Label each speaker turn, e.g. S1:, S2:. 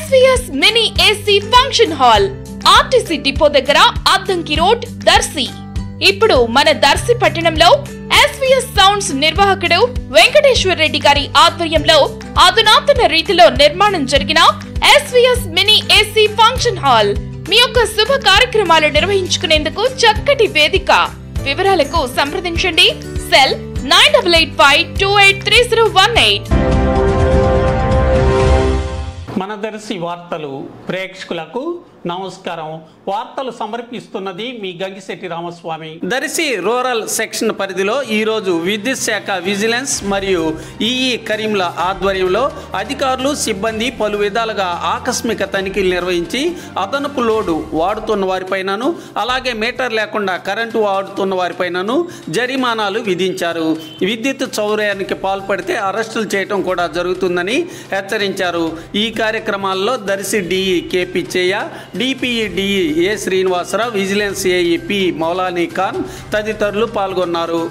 S1: SVS mini AC function hall RTC depot దగ్గర Addanki road Darsi. ఇప్పుడు మన దర్శి పట్టణంలో SVS సౌండ్స్ నిర్వాహకుడు వెంకటేశ్వర్ రెడ్డి గారి ఆధ్వర్యంలో అధునాతన రీతిలో నిర్మాణం జరిగిన SVS mini AC function hall మీ యొక్క శుభ కార్యక్రమాలు నిర్వహించుకునేందుకు చక్కటి వేదిక. వివరాలకు సంప్రదించండి సెల్ 9885283018.
S2: మన దర్శి వార్తలు ప్రేక్షకులకు నమస్కారం. వార్తలు సమర్పిస్తున్నది మీ గంగిశెట్టి రామస్వామి. దర్శి రూరల్ సెక్షన్ పరిధిలో ఈరోజు విద్యుత్ శాఖ విజిలెన్స్ మరియు ఈఈ కరీంల ఆధ్వర్యంలో అధికారులు సిబ్బంది పలు విధాలుగా ఆకస్మిక తనిఖీలు నిర్వహించి అదనపు లోడు వాడుతున్న వారిపైనను అలాగే మీటర్ లేకుండా కరెంటు వాడుతున్న వారిపైనను జరిమానాలు విధించారు. విద్యుత్ చౌర్యానికి పాల్పడితే అరెస్టులు చేయడం కూడా జరుగుతుందని హెచ్చరించారు. ఈ కార్యక్రమాల్లో దర్శి డిఈ కేపీ చేయ, DPE DE A Srinivasarao, vigilance AE P Moulani Khan తదితరులు పాల్గొన్నారు.